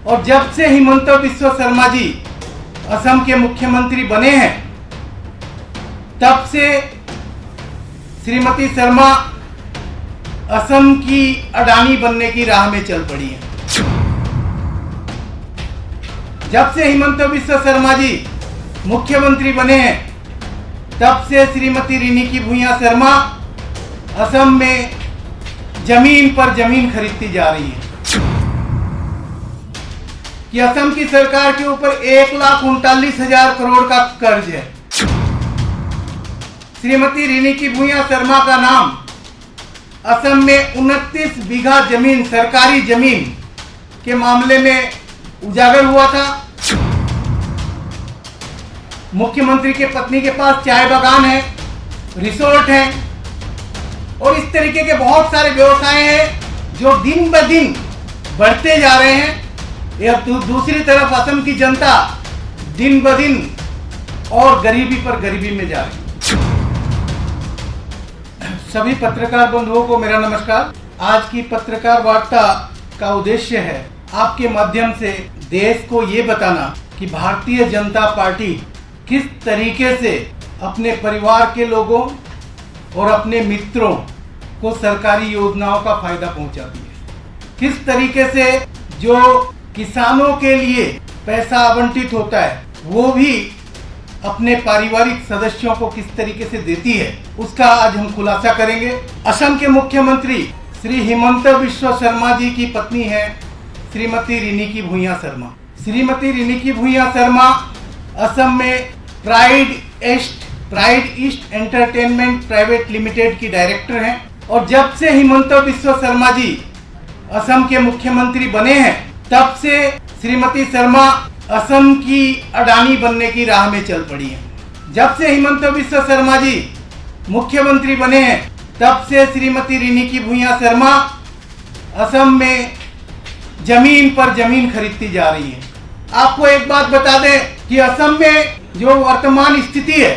और जब से हिमंत बिस्वा शर्मा जी असम के मुख्यमंत्री बने हैं तब से श्रीमती शर्मा असम की अडानी बनने की राह में चल पड़ी हैं। जब से हिमंत बिस्वा शर्मा जी मुख्यमंत्री बने हैं तब से श्रीमती रिनिकी भूया शर्मा असम में जमीन पर जमीन खरीदती जा रही है कि असम की सरकार के ऊपर 1,39,000 करोड़ का कर्ज है। श्रीमती रिनिकी भूया शर्मा का नाम असम में 29 बीघा जमीन, सरकारी जमीन के मामले में उजागर हुआ था। मुख्यमंत्री के पत्नी के पास चाय बागान है, रिसोर्ट है और इस तरीके के बहुत सारे व्यवसाय हैं जो दिन ब दिन बढ़ते जा रहे हैं। यह दूसरी तरफ असम की जनता दिन ब दिन और गरीबी पर गरीबी में जा रही है। सभी पत्रकार बंधुओं को मेरा नमस्कार। आज की पत्रकार वार्ता का उद्देश्य है आपके माध्यम से देश को ये बताना कि भारतीय जनता पार्टी किस तरीके से अपने परिवार के लोगों और अपने मित्रों को सरकारी योजनाओं का फायदा पहुंचाती है। किस तरीके से जो किसानों के लिए पैसा आवंटित होता है वो भी अपने पारिवारिक सदस्यों को किस तरीके से देती है, उसका आज हम खुलासा करेंगे। असम के मुख्यमंत्री श्री हिमंत बिस्वा शर्मा जी की पत्नी है श्रीमती रिनिकी भूया शर्मा। श्रीमती रिनिकी भूया शर्मा असम में pride east entertainment private limited की डायरेक्टर हैं और जब से हिमंत बिस्वा शर्मा जी असम के मुख्यमंत्री बने हैं तब से श्रीमती शर्मा असम की अडानी बनने की राह में चल पड़ी हैं। जब से हिमंत बिस्वा शर्मा जी मुख्यमंत्री बने हैं तब से श्रीमती रिनिकी भूया शर्मा असम में जमीन पर जमीन खरीदती जा रही है। आपको एक बात बता दें कि असम में जो वर्तमान स्थिति है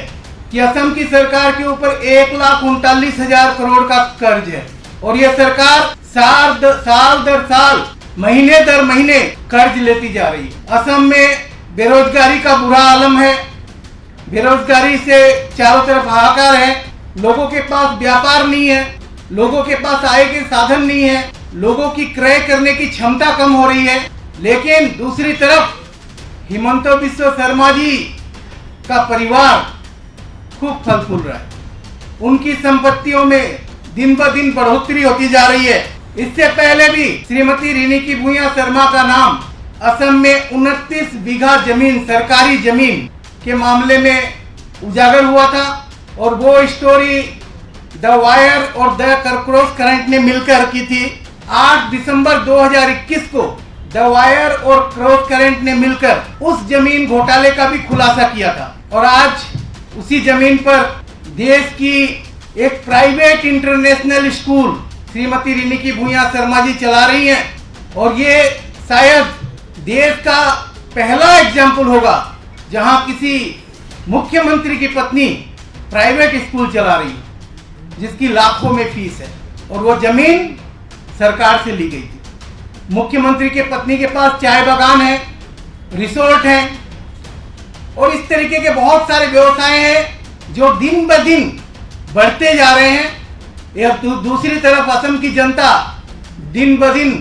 कि असम की सरकार के ऊपर 1,39,000 करोड़ का कर्ज है और यह सरकार साल दर साल, महीने दर महीने कर्ज लेती जा रही है। असम में बेरोजगारी का बुरा आलम है। बेरोजगारी से चारों तरफ हाहाकार है। लोगों के पास व्यापार नहीं है, लोगों के पास आय के साधन नहीं है, लोगों की क्रय करने की क्षमता कम हो रही है। लेकिन दूसरी तरफ हिमंत बिस्वा शर्मा जी का परिवार खूब फल फूल रहा है। उनकी संपत्तियों में दिन ब दिन बढ़ोतरी होती जा रही है। इससे पहले भी श्रीमती रिनिकी भूया शर्मा का नाम असम में 29 बीघा जमीन, सरकारी जमीन के मामले में उजागर हुआ था और वो स्टोरी द वायर और द क्रॉस करंट ने मिलकर की थी। 8 दिसंबर 2021 को द वायर और क्रॉस करंट ने मिलकर उस जमीन घोटाले का भी खुलासा किया था और आज उसी जमीन पर देश की एक private international school Shrimati Riniki भूया शर्मा जी चला रही हैं और ये शायद देश का पहला एग्जाम्पल होगा जहां किसी मुख्यमंत्री की पत्नी प्राइवेट स्कूल चला रही है जिसकी लाखों में फीस है और वो जमीन सरकार से ली गई थी। मुख्यमंत्री के पत्नी के पास चाय बागान है, रिसोर्ट है और इस तरीके के बहुत सारे व्यवसाय हैं जो दिन ब दिन बढ़ते जा रहे हैं। यह दूसरी तरफ असम की जनता दिन ब दिन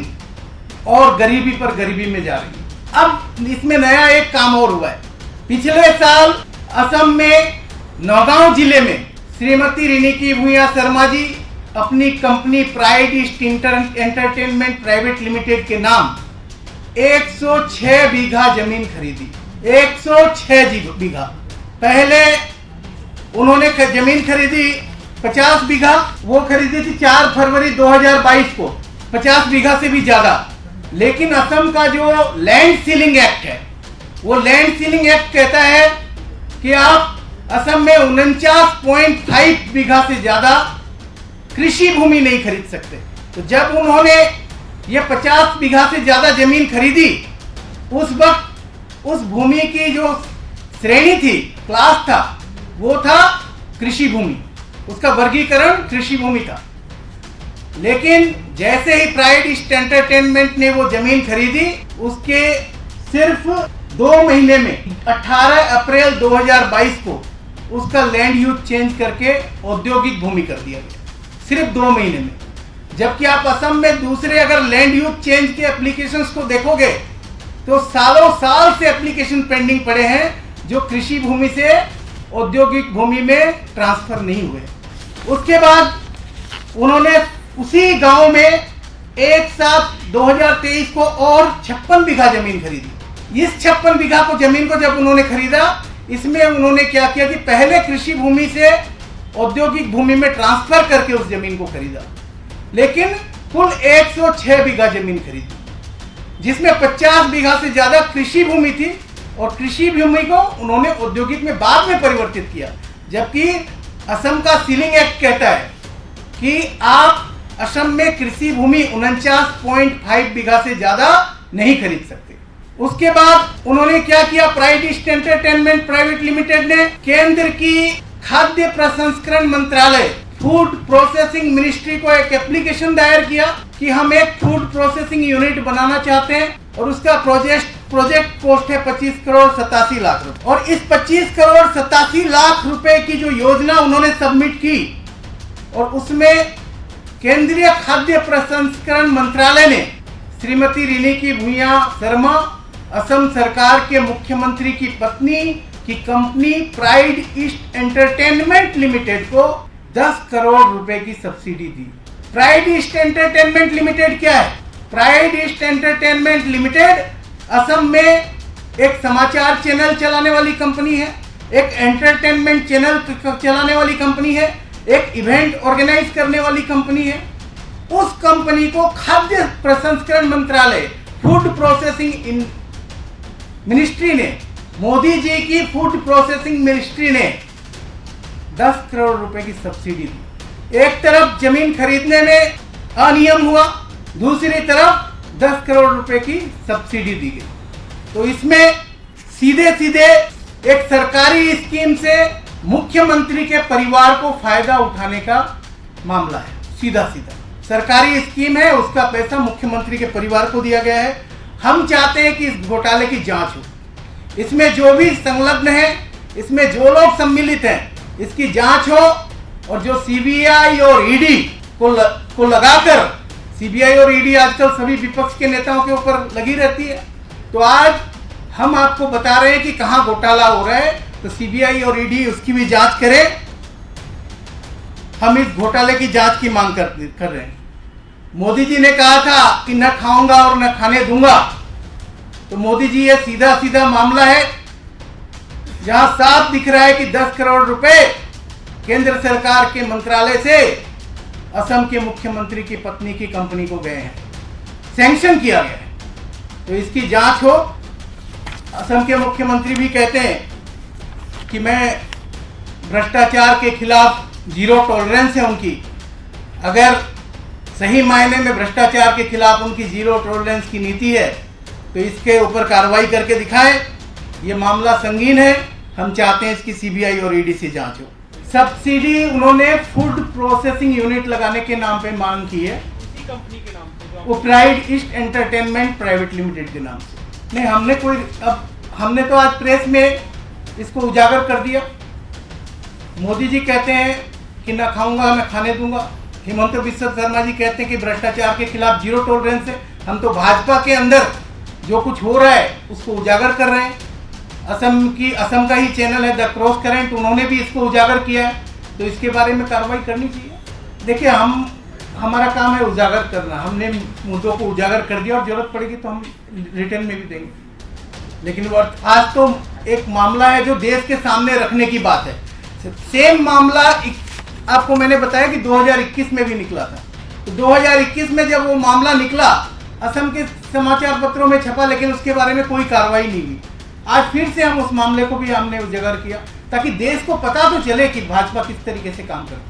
और गरीबी पर गरीबी में जा रही है। अब इसमें नया एक काम और हुआ है। पिछले साल असम में नौगांव जिले में श्रीमती रिनिकी भूया शर्मा जी अपनी company pride east entertainment private limited के नाम 106 बीघा जमीन खरीदी। 106 बीघा। पहले उन्होंने जमीन खरीदी 50 बीघा, वो खरीदी थी 4 फरवरी 2022 को, 50 बीघा से भी ज्यादा। लेकिन असम का जो लैंड सीलिंग एक्ट है, वो लैंड सीलिंग एक्ट कहता है कि आप असम में 49.5 बीघा से ज्यादा कृषि भूमि नहीं खरीद सकते। तो जब उन्होंने ये 50 बीघा से ज्यादा जमीन खरीदी, उस वक्त उस भूमि की जो श्रेणी थी, क्लास था, वो था कृषि भूमि। उसका वर्गीकरण कृषि भूमि था। लेकिन जैसे ही प्राइड ईस्ट एंटरटेनमेंट ने वो जमीन खरीदी, उसके सिर्फ 2 महीने में 18 अप्रैल 2022 को उसका लैंड यूज चेंज करके औद्योगिक भूमि कर दिया गया, सिर्फ 2 महीने में। जबकि आप असम में दूसरे अगर लैंड यूज चेंज के एप्लीकेशंस को देखोगे तो सालों साल से एप्लीकेशन पेंडिंग पड़े हैं जो कृषि भूमि से औद्योगिक भूमि में ट्रांसफर नहीं हुए। उसके बाद उन्होंने उसी गांव में एक साथ 2023 को और 56 बीघा जमीन खरीदी। इस 56 बीघा को जमीन को जब उन्होंने खरीदा, इसमें उन्होंने क्या किया कि पहले कृषि भूमि से औद्योगिक भूमि में ट्रांसफर करके उस जमीन को खरीदा, लेकिन कुल 106 बीघा जमीन खरीदी, जिसमें 50 बीघा से ज्यादा कृषि भूमि थी और कृषि भूमि को उन्होंने औद्योगिक में बाद में परिवर्तित किया। जबकि असम का सीलिंग एक्ट कहता है कि आप असम में कृषि भूमि 49.5 बीघा से ज्यादा नहीं खरीद सकते। उसके बाद उन्होंने क्या किया, pride east entertainment private limited ने केंद्र की खाद्य प्रसंस्करण मंत्रालय फूड प्रोसेसिंग मिनिस्ट्री को एक एप्लीकेशन दायर किया कि हम एक फूड प्रोसेसिंग यूनिट बनाना चाहते हैं और उसका प्रोजेक्ट कॉस्ट है 25 करोड़ 87 लाख रुपए। और इस 25 करोड़ 87 लाख रुपए की जो योजना उन्होंने सबमिट की और उसमें केंद्रीय खाद्य प्रसंस्करण मंत्रालय ने श्रीमती रिनिकी भूया शर्मा, असम सरकार के मुख्यमंत्री की पत्नी की company pride east entertainment limited को 10 करोड़ रुपए की सब्सिडी दी। प्राइड ईस्ट एंटरटेनमेंट लिमिटेड क्या है? Pride east entertainment limited Assam में एक समाचार चैनल चलाने वाली कंपनी है, एक एंटरटेनमेंट चैनल चलाने वाली कंपनी है, एक इवेंट ऑर्गेनाइज करने वाली कंपनी है। उस कंपनी को खाद्य प्रसंस्करण मंत्रालय फूड प्रोसेसिंग मिनिस्ट्री ने, मोदी जी की फूड प्रोसेसिंग मिनिस्ट्री ने 10 करोड़ रुपए की सब्सिडी दी। एक तरफ जमीन खरीदने में अनियम हुआ, दूसरी तरफ 10 करोड़ रुपए की सब्सिडी दी गई। तो इसमें सीधे सीधे एक सरकारी स्कीम से मुख्यमंत्री के परिवार को फायदा उठाने का मामला है। सीधा सीधा सरकारी स्कीम है, उसका पैसा मुख्यमंत्री के परिवार को दिया गया है। हम चाहते हैं कि इस घोटाले की जांच हो, इसमें जो भी संलग्न है, इसमें जो लोग सम्मिलित हैं, इसकी जांच हो और जो सीबीआई और ईडी को लगाकर, सीबीआई और ईडी आजकल सभी विपक्ष के नेताओं के ऊपर लगी रहती है, तो आज हम आपको बता रहे हैं कि कहां घोटाला हो रहा है, तो सीबीआई और ईडी उसकी भी जांच करें। हम इस घोटाले की जांच की मांग कर रहे हैं। मोदी जी ने कहा था कि न खाऊंगा और न खाने दूंगा, तो मोदी जी ये सीधा सीधा मामला है जहां साफ दिख रहा है कि 10 करोड़ रुपए केंद्र सरकार के मंत्रालय से असम के मुख्यमंत्री की पत्नी की कंपनी को गए हैं, सैंक्शन किया गया है। तो इसकी जांच हो। असम के मुख्यमंत्री भी कहते हैं कि मैं भ्रष्टाचार के खिलाफ जीरो टॉलरेंस है उनकी। अगर सही मायने में भ्रष्टाचार के खिलाफ उनकी जीरो टॉलरेंस की नीति है तो इसके ऊपर कार्रवाई करके दिखाएं। ये मामला संगीन है, हम चाहते हैं इसकी सीबीआई और ईडी से जांच हो। सब्सिडी उन्होंने फूड प्रोसेसिंग यूनिट लगाने के नाम पे मांग की है, उसी कंपनी के नाम पे, वो pride east entertainment private limited के नाम से। नहीं, हमने तो आज प्रेस में इसको उजागर कर दिया। मोदी जी कहते हैं कि ना खाऊंगा ना खाने दूंगा, हिमंत बिस्वा शर्मा जी कहते हैं कि भ्रष्टाचार के खिलाफ जीरो टॉलरेंस है। हम तो भाजपा के अंदर जो कुछ हो रहा है उसको उजागर कर रहे हैं। असम का ही चैनल है द क्रॉस करंट, उन्होंने भी इसको उजागर किया है, तो इसके बारे में कार्रवाई करनी चाहिए। देखिए, हमारा काम है उजागर करना, हमने मुद्दों को उजागर कर दिया और जरूरत पड़ेगी तो हम रिटर्न में भी देंगे। लेकिन आज तो एक मामला है जो देश के सामने रखने की बात है। सेम मामला आपको मैंने बताया कि 2021 में भी निकला था। तो 2021 में जब वो मामला निकला, असम के समाचार पत्रों में छपा, लेकिन उसके बारे में कोई कार्रवाई नहीं हुई। आज फिर से हम उस मामले को भी हमने उजागर किया ताकि देश को पता तो चले कि भाजपा किस तरीके से काम करती है।